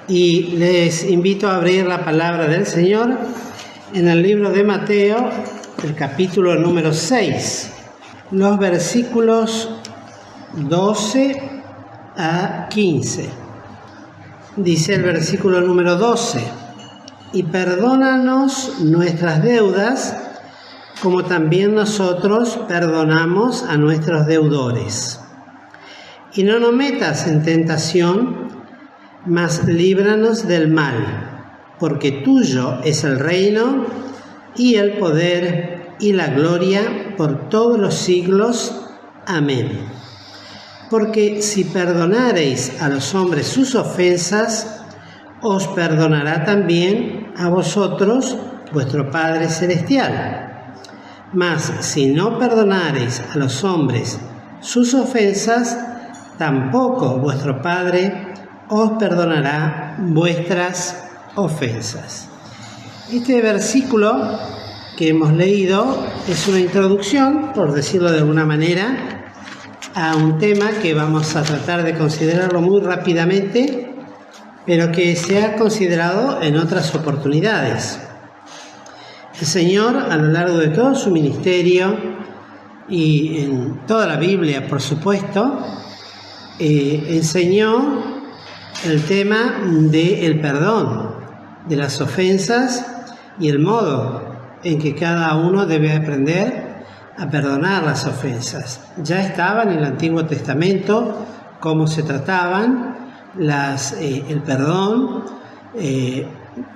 Y les invito a abrir la palabra del Señor en el libro de Mateo, el capítulo número 6, los versículos 12 a 15. Dice el versículo número 12: y perdónanos nuestras deudas, como también nosotros perdonamos a nuestros deudores. Y no nos metas en tentación, mas líbranos del mal, porque tuyo es el reino, y el poder, y la gloria, por todos los siglos. Amén. Porque si perdonareis a los hombres sus ofensas, os perdonará también a vosotros vuestro Padre Celestial. Mas si no perdonareis a los hombres sus ofensas, tampoco vuestro Padre os perdonará vuestras ofensas. Este versículo que hemos leído es una introducción, por decirlo de alguna manera, a un tema que vamos a tratar de considerarlo muy rápidamente, pero que se ha considerado en otras oportunidades. El Señor, a lo largo de todo su ministerio y en toda la Biblia, por supuesto, enseñó el tema del perdón, de las ofensas y el modo en que cada uno debe aprender a perdonar las ofensas. Ya estaba en el Antiguo Testamento cómo se trataban el perdón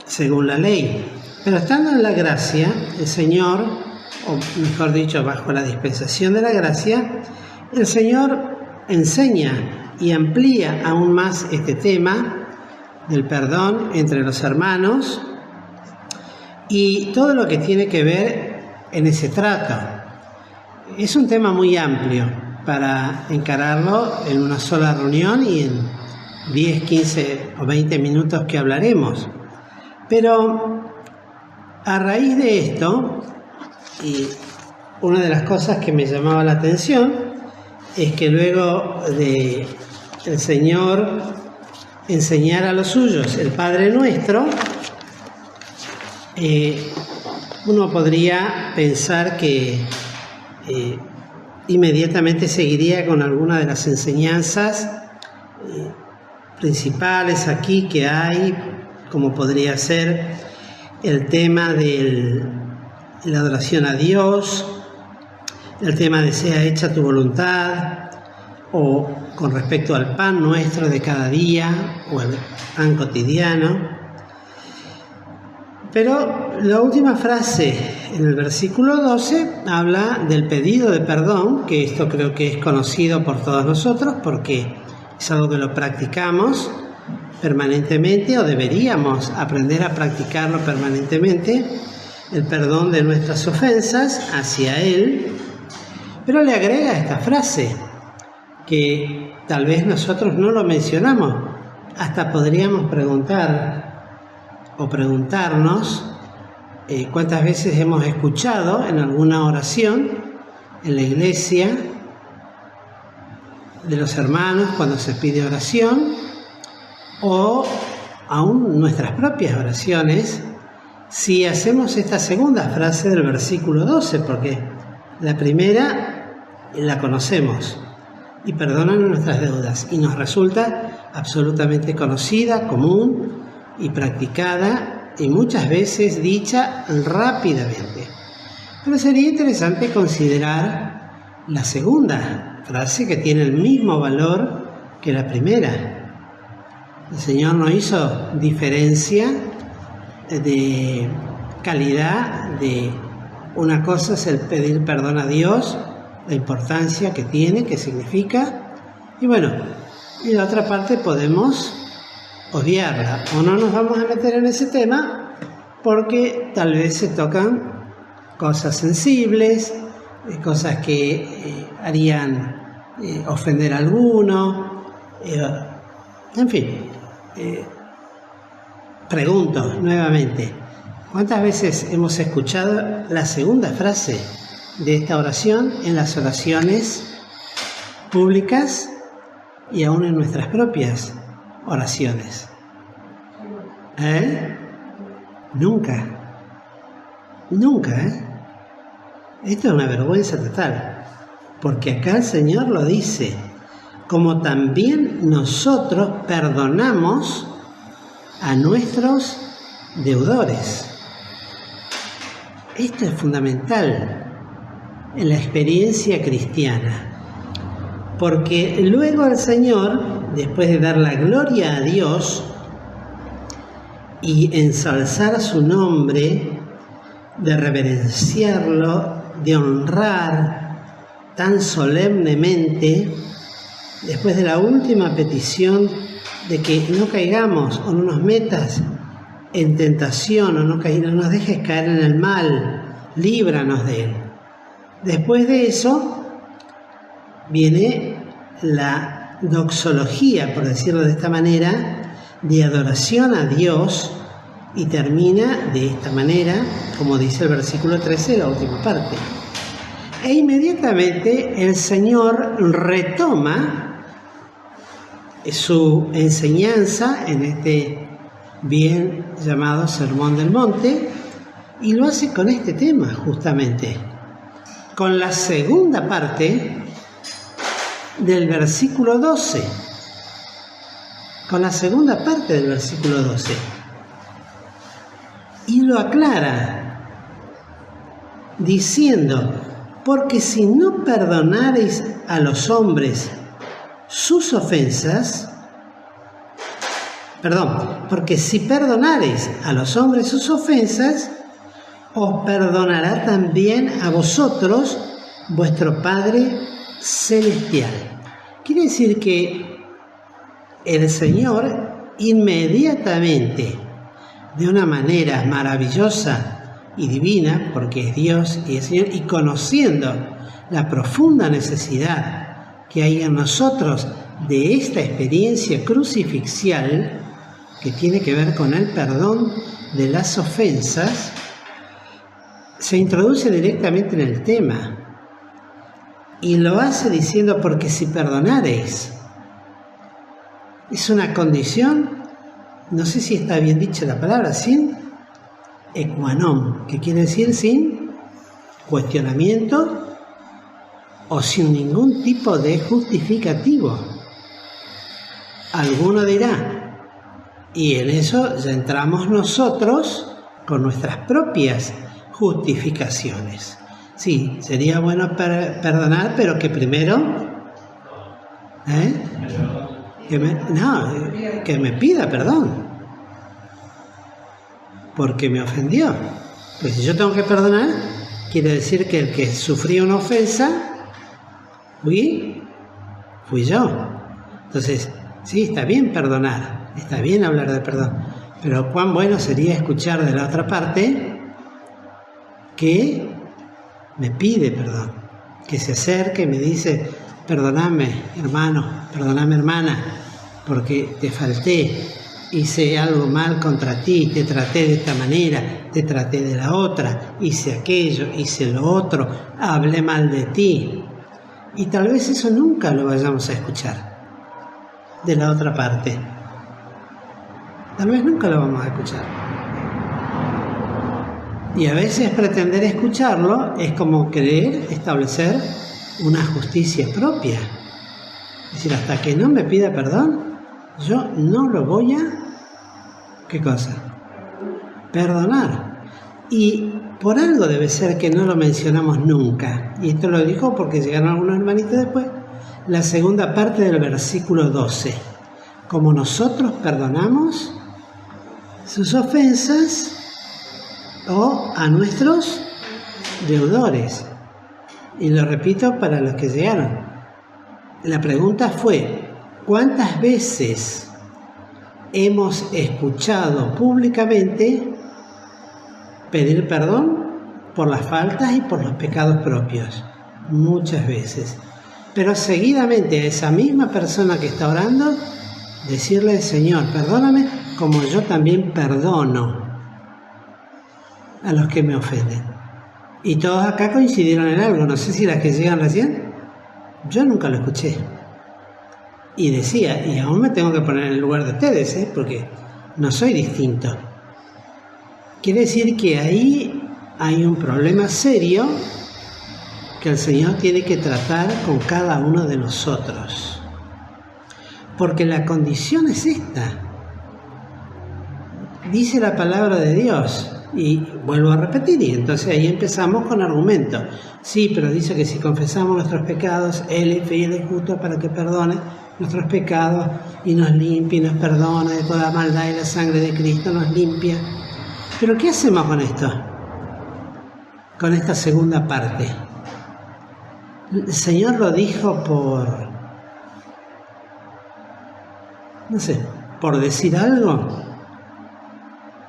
según la ley. Pero estando en la gracia, el Señor, o mejor dicho, bajo la dispensación de la gracia, el Señor enseña y amplía aún más este tema del perdón entre los hermanos y todo lo que tiene que ver en ese trato. Es un tema muy amplio para encararlo en una sola reunión y en 10, 15 o 20 minutos que hablaremos. Pero a raíz de esto, y una de las cosas que me llamaba la atención es que luego de el Señor enseñar a los suyos el Padre Nuestro, uno podría pensar que inmediatamente seguiría con alguna de las enseñanzas principales aquí que hay, como podría ser el tema de la adoración a Dios, el tema de sea hecha tu voluntad, o con respecto al pan nuestro de cada día, o el pan cotidiano. Pero la última frase en el versículo 12 habla del pedido de perdón, que esto creo que es conocido por todos nosotros porque es algo que lo practicamos permanentemente, o deberíamos aprender a practicarlo permanentemente, el perdón de nuestras ofensas hacia Él. Pero le agrega esta frase que tal vez nosotros no lo mencionamos. Hasta podríamos preguntar o preguntarnos cuántas veces hemos escuchado en alguna oración en la iglesia de los hermanos cuando se pide oración, o aún nuestras propias oraciones, si hacemos esta segunda frase del versículo 12, porque la primera la conocemos: y perdonan nuestras deudas, y nos resulta absolutamente conocida, común y practicada, y muchas veces dicha rápidamente. Pero sería interesante considerar la segunda frase, que tiene el mismo valor que la primera. El Señor no hizo diferencia de calidad de una cosa es el pedir perdón a Dios, la importancia que tiene, que significa, y bueno, y la otra parte podemos obviarla, o no nos vamos a meter en ese tema porque tal vez se tocan cosas sensibles, cosas que harían ofender a alguno, en fin. Pregunto nuevamente, ¿cuántas veces hemos escuchado la segunda frase de esta oración en las oraciones públicas y aún en nuestras propias oraciones? Nunca. Nunca, Esto es una vergüenza total. Porque acá el Señor lo dice, como también nosotros perdonamos a nuestros deudores. Esto es fundamental en la experiencia cristiana, porque luego el Señor, después de dar la gloria a Dios y ensalzar su nombre, de reverenciarlo, de honrar tan solemnemente, después de la última petición de que no caigamos o no nos metas en tentación o no nos dejes caer en el mal, líbranos de él. Después de eso viene la doxología, por decirlo de esta manera, de adoración a Dios, y termina de esta manera, como dice el versículo 13, la última parte. E inmediatamente el Señor retoma su enseñanza en este bien llamado Sermón del Monte, y lo hace con este tema justamente, con la segunda parte del versículo 12. Con la segunda parte del versículo 12. Y lo aclara diciendo, porque si no perdonareis a los hombres sus ofensas, porque si perdonareis a los hombres sus ofensas, os perdonará también a vosotros vuestro Padre Celestial. Quiere decir que el Señor inmediatamente, de una manera maravillosa y divina, porque es Dios y es Señor, y conociendo la profunda necesidad que hay en nosotros de esta experiencia crucifixial, que tiene que ver con el perdón de las ofensas, se introduce directamente en el tema y lo hace diciendo, porque si perdonareis, es una condición, no sé si está bien dicha la palabra, sin equanom, que quiere decir sin cuestionamiento o sin ningún tipo de justificativo. Alguno dirá, y en eso ya entramos nosotros con nuestras propias justificaciones. Sí, sería bueno perdonar, pero que primero que me pida perdón porque me ofendió. Pues si yo tengo que perdonar, quiere decir que el que sufrió una ofensa fui yo. Entonces, sí, está bien perdonar, está bien hablar de perdón, pero cuán bueno sería escuchar de la otra parte que me pide perdón, que se acerque y me dice, perdóname hermano, perdóname hermana, porque te falté, hice algo mal contra ti, te traté de esta manera, te traté de la otra, hice aquello, hice lo otro, hablé mal de ti. Y tal vez eso nunca lo vayamos a escuchar de la otra parte. Tal vez nunca lo vamos a escuchar. Y a veces pretender escucharlo es como querer establecer una justicia propia. Es decir, hasta que no me pida perdón, yo no lo voy a... ¿Qué cosa? Perdonar. Y por algo debe ser que no lo mencionamos nunca. Y esto lo dijo porque llegaron algunos hermanitos después. La segunda parte del versículo 12. Como nosotros perdonamos sus ofensas o a nuestros deudores. Y lo repito para los que llegaron. La pregunta fue, ¿cuántas veces hemos escuchado públicamente pedir perdón por las faltas y por los pecados propios? Muchas veces. Pero seguidamente a esa misma persona que está orando, decirle, Señor, perdóname como yo también perdono a los que me ofenden. Y todos acá coincidieron en algo, no sé si las que llegan recién, yo nunca lo escuché. Y decía, y aún me tengo que poner en el lugar de ustedes, porque no soy distinto. Quiere decir que ahí hay un problema serio que el Señor tiene que tratar con cada uno de nosotros. Porque la condición es esta. Dice la palabra de Dios, y vuelvo a repetir, y entonces ahí empezamos con argumentos. Sí, pero dice que si confesamos nuestros pecados, Él es fiel y justo para que perdone nuestros pecados y nos limpie y nos perdona de toda maldad, y la sangre de Cristo nos limpia. Pero ¿qué hacemos con esto? Con esta segunda parte. El Señor lo dijo por decir algo,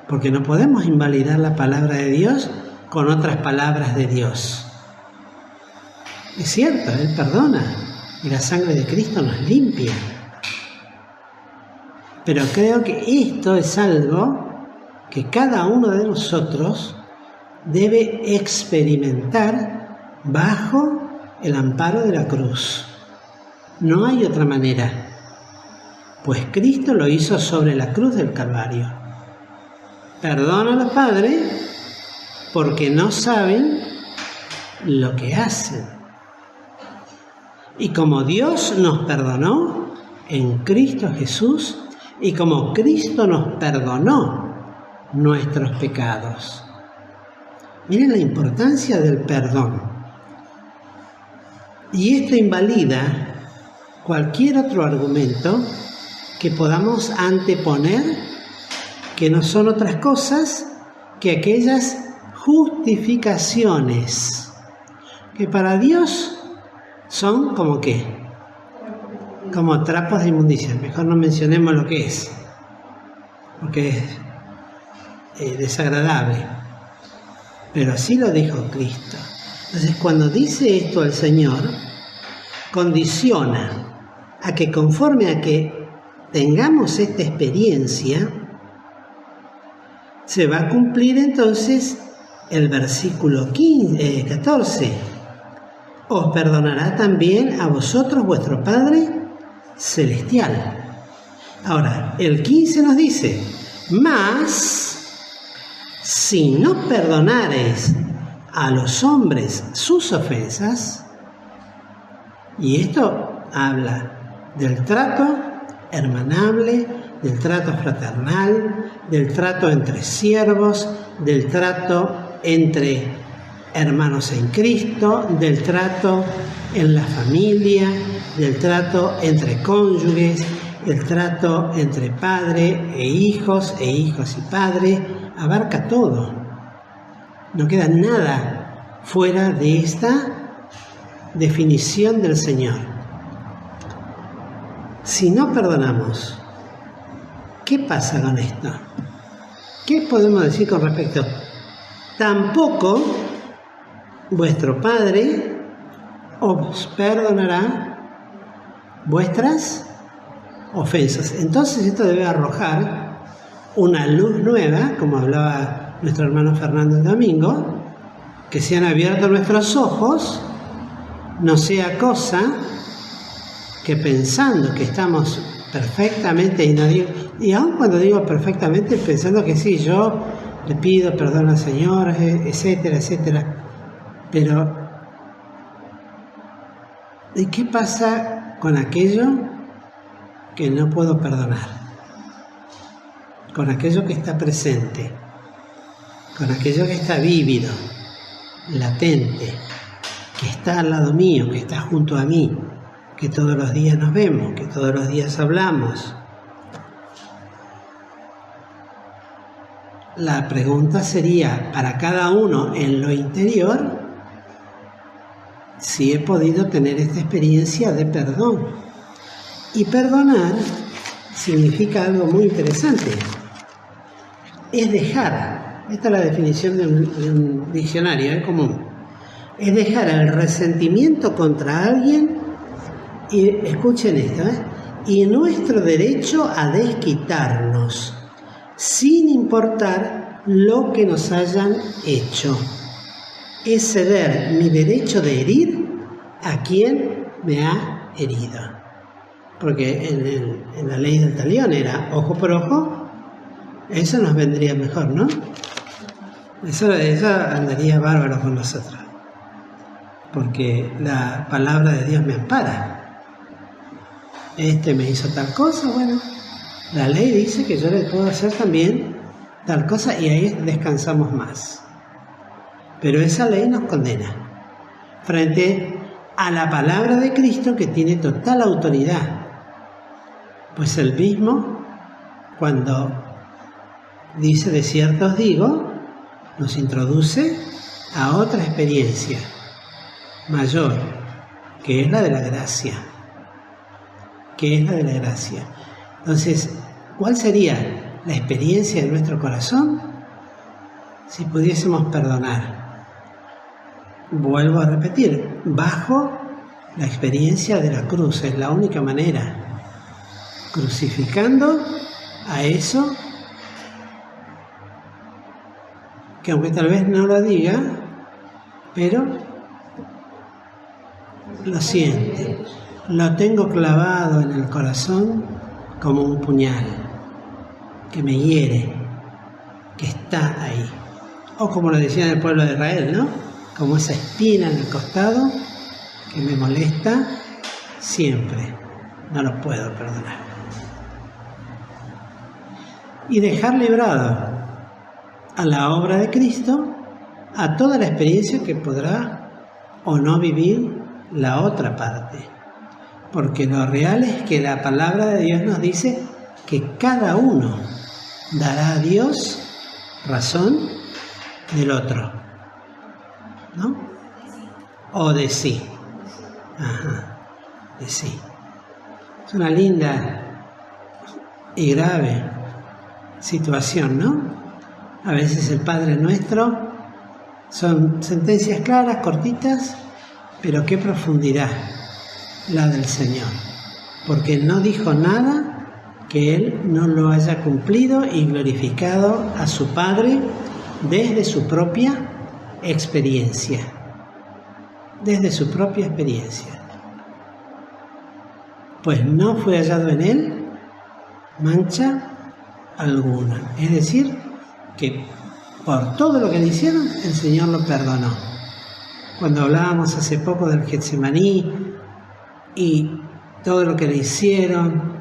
porque no podemos invalidar la palabra de Dios con otras palabras de Dios. Es cierto, Él perdona y la sangre de Cristo nos limpia. Pero creo que esto es algo que cada uno de nosotros debe experimentar bajo el amparo de la cruz. No hay otra manera, pues Cristo lo hizo sobre la cruz del Calvario. Perdónalo, Padre, porque no saben lo que hacen. Y como Dios nos perdonó en Cristo Jesús, y como Cristo nos perdonó nuestros pecados. Miren la importancia del perdón. Y esto invalida cualquier otro argumento que podamos anteponer, que no son otras cosas que aquellas justificaciones que para Dios son como qué, como trapos de inmundicia. Mejor no mencionemos lo que es, porque es desagradable, pero así lo dijo Cristo. Entonces, cuando dice esto el Señor, condiciona a que conforme a que tengamos esta experiencia, se va a cumplir entonces el versículo 14. Os perdonará también a vosotros vuestro Padre Celestial. Ahora, el 15 nos dice, mas si no perdonareis a los hombres sus ofensas, y esto habla del trato hermanable, del trato fraternal, del trato entre siervos, del trato entre hermanos en Cristo, del trato en la familia, del trato entre cónyuges, el trato entre padre e hijos y padre, abarca todo. No queda nada fuera de esta definición del Señor. Si no perdonamos, ¿qué pasa con esto? ¿Qué podemos decir con respecto? Tampoco vuestro Padre os perdonará vuestras ofensas. Entonces esto debe arrojar una luz nueva, como hablaba nuestro hermano Fernando el domingo, que se han abierto nuestros ojos, no sea cosa que pensando que estamos perfectamente, y aun cuando digo perfectamente, pensando que sí, yo le pido perdón al Señor, etcétera, etcétera, pero ¿y qué pasa con aquello que no puedo perdonar? Con aquello que está presente, con aquello que está vívido, latente, que está al lado mío, que está junto a mí, que todos los días nos vemos, que todos los días hablamos. La pregunta sería para cada uno en lo interior si he podido tener esta experiencia de perdón. Y perdonar significa algo muy interesante. Es dejar, esta es la definición de un diccionario común, es dejar el resentimiento contra alguien, y escuchen esto, y nuestro derecho a desquitarnos, sin importar lo que nos hayan hecho. Es ceder mi derecho de herir a quien me ha herido. Porque en la ley del talión era ojo por ojo, Eso nos vendría mejor, ¿no? Eso andaría bárbaro con nosotros. Porque la palabra de Dios me ampara. Me hizo tal cosa, bueno, la ley dice que yo le puedo hacer también tal cosa y ahí descansamos más. Pero esa ley nos condena frente a la palabra de Cristo, que tiene total autoridad. Pues él mismo, cuando dice de cierto os digo, nos introduce a otra experiencia mayor, que es la de la gracia. Entonces, ¿cuál sería la experiencia de nuestro corazón si pudiésemos perdonar? Vuelvo a repetir, bajo la experiencia de la cruz, es la única manera. Crucificando a eso que, aunque tal vez no lo diga, pero lo siente, lo tengo clavado en el corazón como un puñal que me hiere, que está ahí. O como lo decía el pueblo de Israel, ¿no? Como esa espina en el costado que me molesta siempre. No lo puedo perdonar. Y dejar librado a la obra de Cristo a toda la experiencia que podrá o no vivir la otra parte. Porque lo real es que la palabra de Dios nos dice que cada uno dará a Dios razón del otro, ¿no? O de sí. De sí. Es una linda y grave situación, ¿no? A veces el Padre Nuestro son sentencias claras, cortitas, pero qué profundidad la del Señor. Porque no dijo nada que Él no lo haya cumplido y glorificado a su Padre desde su propia experiencia. Pues no fue hallado en Él mancha alguna. Es decir, que por todo lo que le hicieron, el Señor lo perdonó. Cuando hablábamos hace poco del Getsemaní y todo lo que le hicieron,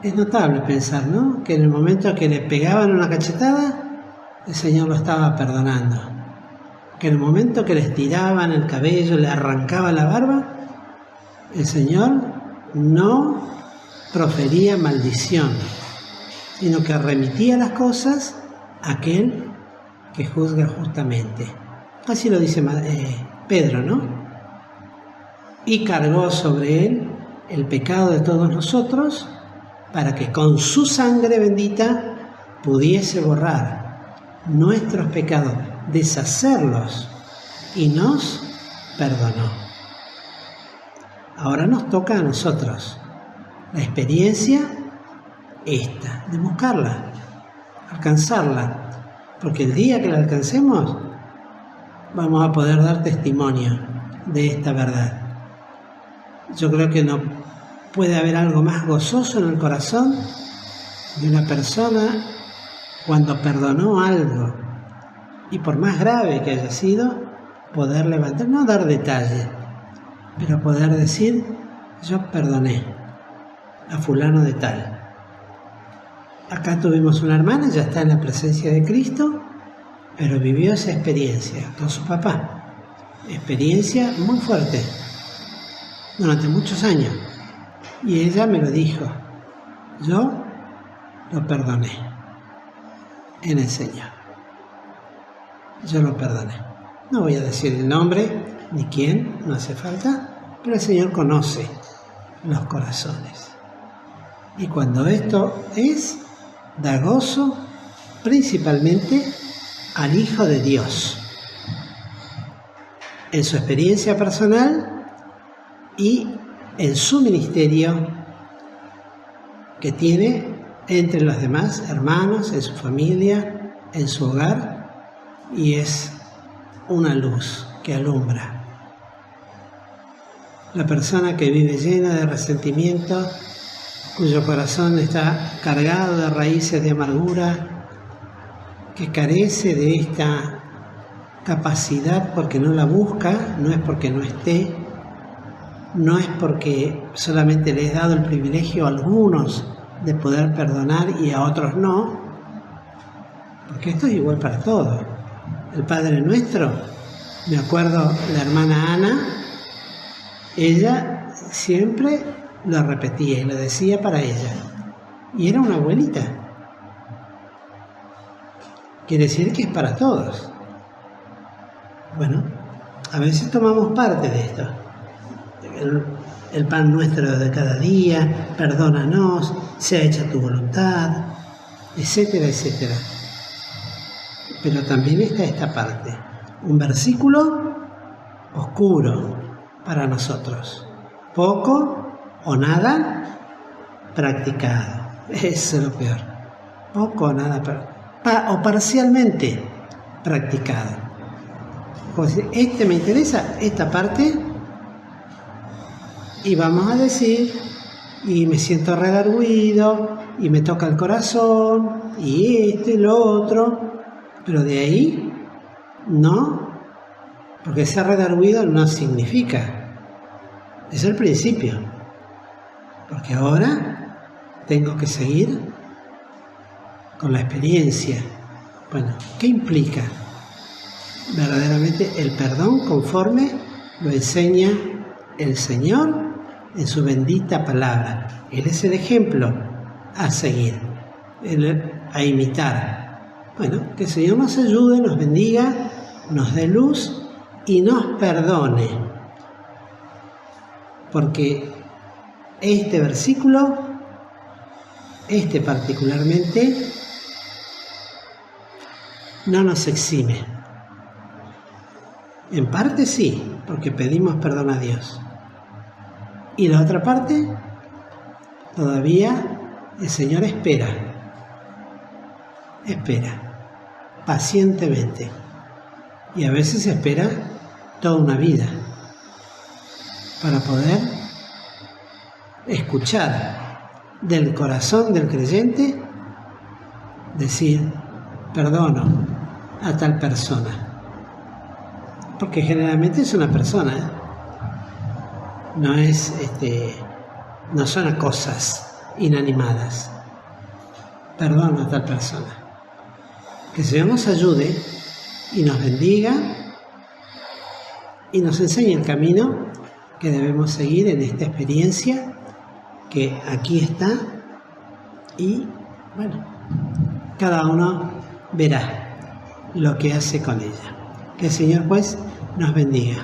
es notable pensar, ¿no? Que en el momento que le pegaban una cachetada, el Señor lo estaba perdonando. Que en el momento que le estiraban el cabello, le arrancaba la barba, el Señor no profería maldición, sino que remitía las cosas a aquel que juzga justamente. Así lo dice Pedro, ¿no? Y cargó sobre él el pecado de todos nosotros, para que con su sangre bendita pudiese borrar nuestros pecados, deshacerlos, y nos perdonó. Ahora nos toca a nosotros la experiencia esta, de buscarla, alcanzarla, porque el día que la alcancemos vamos a poder dar testimonio de esta verdad. Yo creo que no puede haber algo más gozoso en el corazón de una persona cuando perdonó algo, y por más grave que haya sido, poder levantar, no dar detalle, pero poder decir: yo perdoné a fulano de tal. Acá tuvimos una hermana, ya está en la presencia de Cristo, pero vivió esa experiencia con su papá, experiencia muy fuerte durante muchos años, y ella me lo dijo: yo lo perdoné en el Señor, yo lo perdoné. No voy a decir el nombre ni quién, no hace falta, pero el Señor conoce los corazones, y cuando esto da gozo principalmente al Hijo de Dios en su experiencia personal y en su ministerio que tiene entre los demás hermanos, en su familia, en su hogar, y es una luz que alumbra. La persona que vive llena de resentimiento, cuyo corazón está cargado de raíces de amargura, que carece de esta capacidad porque no la busca, no es porque no esté, no es porque solamente le he dado el privilegio a algunos de poder perdonar y a otros no, porque esto es igual para todos. El Padre Nuestro, me acuerdo la hermana Ana, ella siempre lo repetía y lo decía para ella, y era una abuelita. Quiere decir que es para todos. Bueno, a veces tomamos parte de esto. El pan nuestro de cada día, perdónanos, sea hecha tu voluntad, etcétera, etcétera. Pero también está esta parte, un versículo oscuro para nosotros, poco o nada practicado. Eso es lo peor, poco o nada o parcialmente practicado. Pues me interesa esta parte y vamos a decir, y me siento redarguido y me toca el corazón y esto y lo otro, pero de ahí no, porque ser redarguido no significa, es el principio, porque ahora tengo que seguir con la experiencia. Bueno, ¿qué implica verdaderamente el perdón conforme lo enseña el Señor en su bendita palabra? Él es el ejemplo a seguir, a imitar. Bueno, que el Señor nos ayude, nos bendiga, nos dé luz y nos perdone. Porque este versículo, este particularmente, no nos exime. En parte sí, porque pedimos perdón a Dios. Y la otra parte, todavía el Señor espera pacientemente. Y a veces espera toda una vida para poder escuchar del corazón del creyente decir, perdono a tal persona. Porque generalmente es una persona, no son cosas inanimadas. Perdono a tal persona. Que el Señor nos ayude y nos bendiga y nos enseñe el camino que debemos seguir en esta experiencia que aquí está, y bueno, cada uno verá lo que hace con ella. Que el Señor pues nos bendiga.